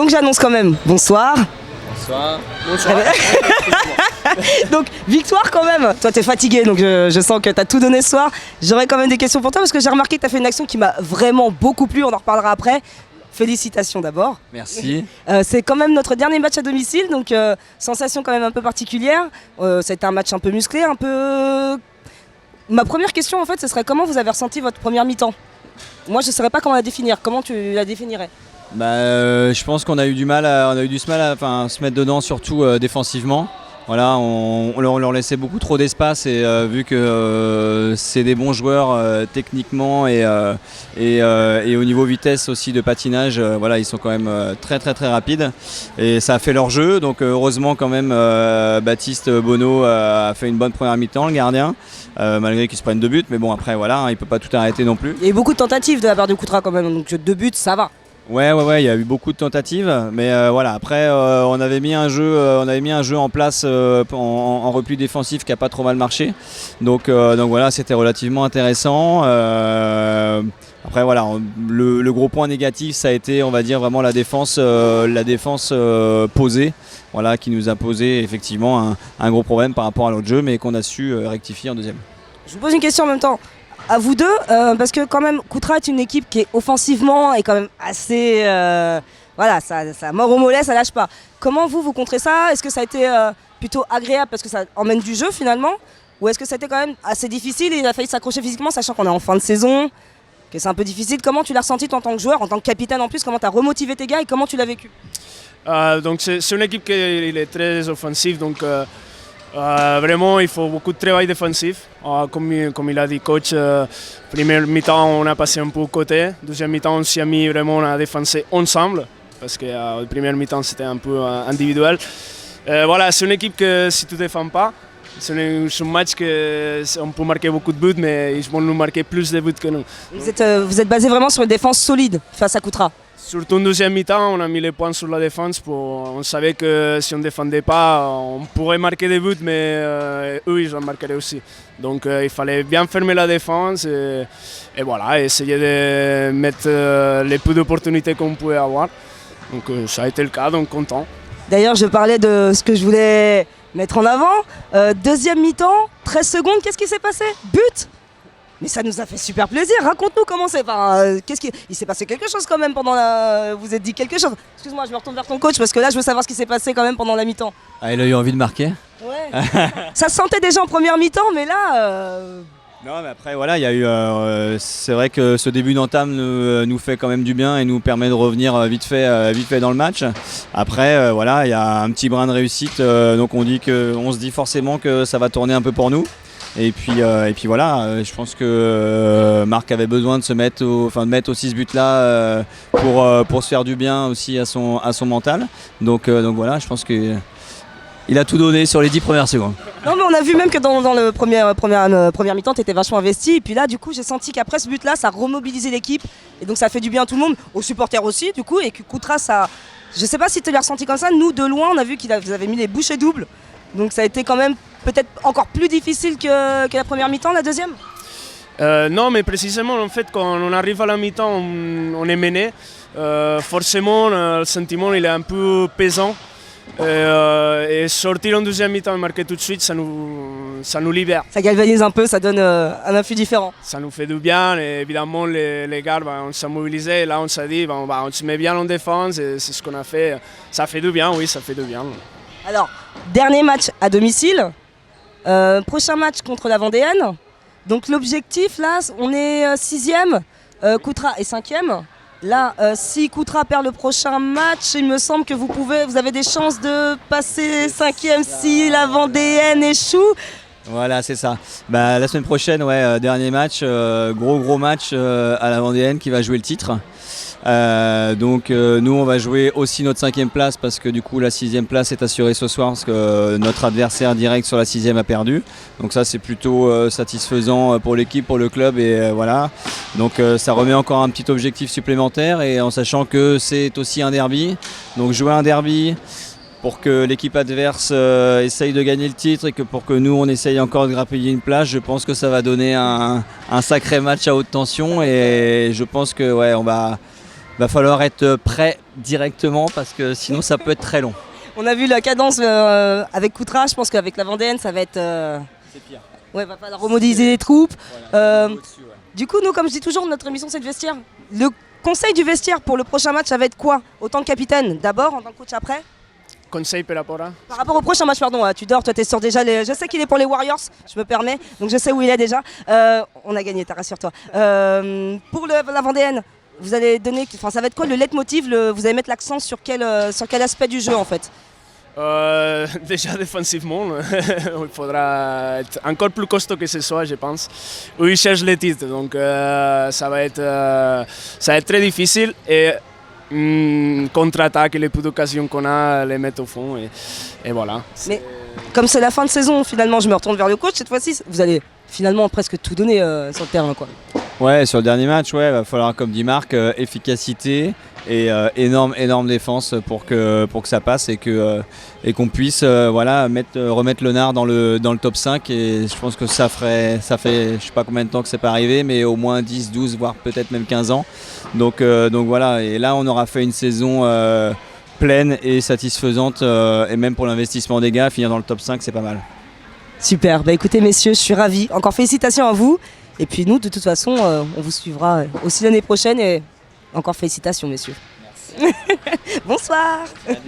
Donc j'annonce quand même bonsoir. Bonsoir. Bonsoir. Donc victoire quand même. Toi t'es fatigué donc je sens que t'as tout donné ce soir. J'aurais quand même des questions pour toi parce que j'ai remarqué que t'as fait une action qui m'a vraiment beaucoup plu, on en reparlera après. Félicitations d'abord. Merci. C'est quand même notre dernier match à domicile, donc sensation quand même un peu particulière. Ça a été un match un peu musclé, un peu... Ma première question en fait, ce serait comment vous avez ressenti votre première mi-temps? Moi je ne saurais pas comment la définir, comment tu la définirais? Je pense qu'on a eu du mal à se mettre dedans, surtout défensivement. Voilà, on leur laissait beaucoup trop d'espace et vu que c'est des bons joueurs techniquement et au niveau vitesse aussi de patinage, voilà, ils sont quand même très rapides et ça a fait leur jeu. Donc heureusement quand même Baptiste Bonneau a fait une bonne première mi-temps, le gardien, malgré qu'il se prenne 2 buts. Mais bon après voilà, il ne peut pas tout arrêter non plus. Il y a eu beaucoup de tentatives de la part de Coutras quand même, donc 2 buts ça va. Ouais, il y a eu beaucoup de tentatives, mais voilà. Après, on avait mis un jeu en place en repli défensif qui a pas trop mal marché. Donc voilà, c'était relativement intéressant. Après voilà, le gros point négatif, ça a été, on va dire vraiment la défense posée, voilà, qui nous a posé effectivement un gros problème par rapport à l'autre jeu, mais qu'on a su rectifier en deuxième. Je vous pose une question en même temps. À vous deux, parce que quand même Coutras est une équipe qui est offensivement et quand même assez... voilà, ça mord au mollet, ça lâche pas. Comment vous contrez ça? Est-ce que ça a été plutôt agréable parce que ça emmène du jeu finalement? Ou est-ce que ça a été quand même assez difficile et il a failli s'accrocher physiquement, sachant qu'on est en fin de saison, que c'est un peu difficile? Comment tu l'as ressenti toi, en tant que joueur, en tant que capitaine en plus? Comment tu as remotivé tes gars et comment tu l'as vécu? Donc c'est une équipe qui est très offensive, donc vraiment il faut beaucoup de travail défensif. Comme il a dit coach, première mi-temps on a passé un peu au côté, deuxième mi-temps on s'est mis vraiment à défenser ensemble, parce que la première mi-temps c'était un peu individuel. Voilà, c'est une équipe que si tu ne défends pas, c'est un match qu'on peut marquer beaucoup de buts, mais ils vont nous marquer plus de buts que nous. Vous êtes basé vraiment sur une défense solide face à Coutras? Surtout en deuxième mi-temps, on a mis les points sur la défense. On savait que si on ne défendait pas, on pourrait marquer des buts, mais eux, ils en marqueraient aussi. Donc il fallait bien fermer la défense et voilà, essayer de mettre les peu d'opportunités qu'on pouvait avoir. Donc ça a été le cas, donc content. D'ailleurs, je parlais de ce que je voulais mettre en avant. Deuxième mi-temps, 13 secondes, qu'est-ce qui s'est passé? But? Mais ça nous a fait super plaisir, raconte-nous comment c'est. Il s'est passé quelque chose quand même pendant la... Vous êtes dit quelque chose? Excuse-moi, je me retourne vers ton coach parce que là je veux savoir ce qui s'est passé quand même pendant la mi-temps. Ah, il a eu envie de marquer? Ouais. Ça se sentait déjà en première mi-temps, mais là... Non, mais après voilà, il y a eu. C'est vrai que ce début d'entame nous fait quand même du bien et nous permet de revenir vite fait dans le match. Après voilà, il y a un petit brin de réussite, donc on se dit forcément que ça va tourner un peu pour nous. Et puis voilà, je pense que Marc avait besoin de mettre aussi ce but-là pour se faire du bien aussi à son mental. Donc voilà, je pense qu'il a tout donné sur les 10 premières secondes. Non mais on a vu même que dans le première mi-temps, tu étais vachement investi. Et puis là, du coup, j'ai senti qu'après ce but-là, ça a remobilisé l'équipe. Et donc ça fait du bien à tout le monde, aux supporters aussi, du coup. Et que Coutras, ça... Je sais pas si tu l'as ressenti comme ça. Nous, de loin, on a vu vous avez mis les bouchées doubles. Donc ça a été quand même peut-être encore plus difficile que la première mi-temps, la deuxième? Non, mais précisément, en fait, quand on arrive à la mi-temps, on est mené. Forcément, le sentiment il est un peu pesant. Et sortir en deuxième mi-temps et marquer tout de suite, ça nous libère. Ça galvanise un peu, ça donne un influx différent. Ça nous fait du bien, et évidemment les gars, on s'est mobilisés, là on s'est dit, on se met bien en défense, et c'est ce qu'on a fait. Ça fait du bien, oui, ça fait du bien. Alors, dernier match à domicile, prochain match contre la Vendéenne. Donc l'objectif là, on est 6e, Coutras est 5e. Là, si Coutras perd le prochain match, il me semble que vous avez des chances de passer 5e si la Vendéenne échoue. Voilà, c'est ça. La semaine prochaine, dernier match, gros match à la Vendéenne qui va jouer le titre. Nous on va jouer aussi notre 5e place parce que du coup la 6e place est assurée ce soir parce que notre adversaire direct sur la 6e a perdu. Donc ça c'est plutôt satisfaisant pour l'équipe, pour le club et voilà. Donc ça remet encore un petit objectif supplémentaire et en sachant que c'est aussi un derby. Donc jouer un derby pour que l'équipe adverse essaye de gagner le titre et que pour que nous on essaye encore de grappiller une place, je pense que ça va donner un sacré match à haute tension et je pense que va falloir être prêt directement parce que sinon ça peut être très long. On a vu la cadence avec Koutra, je pense qu'avec la Vendéenne, ça va être... C'est pire. Ouais, va falloir remobiliser les troupes. Voilà, au-dessus, ouais. Du coup, nous, comme je dis toujours, notre émission, c'est le vestiaire. Le conseil du vestiaire pour le prochain match, ça va être quoi? Autant que capitaine, d'abord, en tant que coach après? Conseil per rapport à? Par rapport au prochain match, pardon, Tudor, toi, t'es sur déjà les... Je sais qu'il est pour les Warriors, je me permets, donc je sais où il est déjà. On a gagné, rassure-toi. Pour la Vendéenne, vous allez donner... Enfin, ça va être quoi le leitmotiv? Vous allez mettre l'accent sur quel aspect du jeu, en fait? Déjà défensivement, il faudra être encore plus costaud que ce soit, je pense. Eux, ils cherchent les titres, donc ça va être très difficile. Et contre-attaque, les peu d'occasions qu'on a, les mettre au fond. Et voilà. Mais comme c'est la fin de saison, finalement, je me retourne vers le coach. Cette fois-ci, vous allez finalement presque tout donner sur le terrain, quoi. Ouais, sur le dernier match, ouais, va falloir, comme dit Marc, efficacité et énorme défense pour que ça passe et qu'on puisse remettre le Nard dans le top 5. Et je pense que ça fait je sais pas combien de temps que c'est pas arrivé, mais au moins 10, 12, voire peut-être même 15 ans. Donc voilà, et là on aura fait une saison pleine et satisfaisante, et même pour l'investissement des gars, finir dans le top 5, c'est pas mal. Super, bah écoutez messieurs, je suis ravi. Encore félicitations à vous. Et puis nous, de toute façon, on vous suivra aussi l'année prochaine. Et encore félicitations messieurs. Merci. Bonsoir. Salut.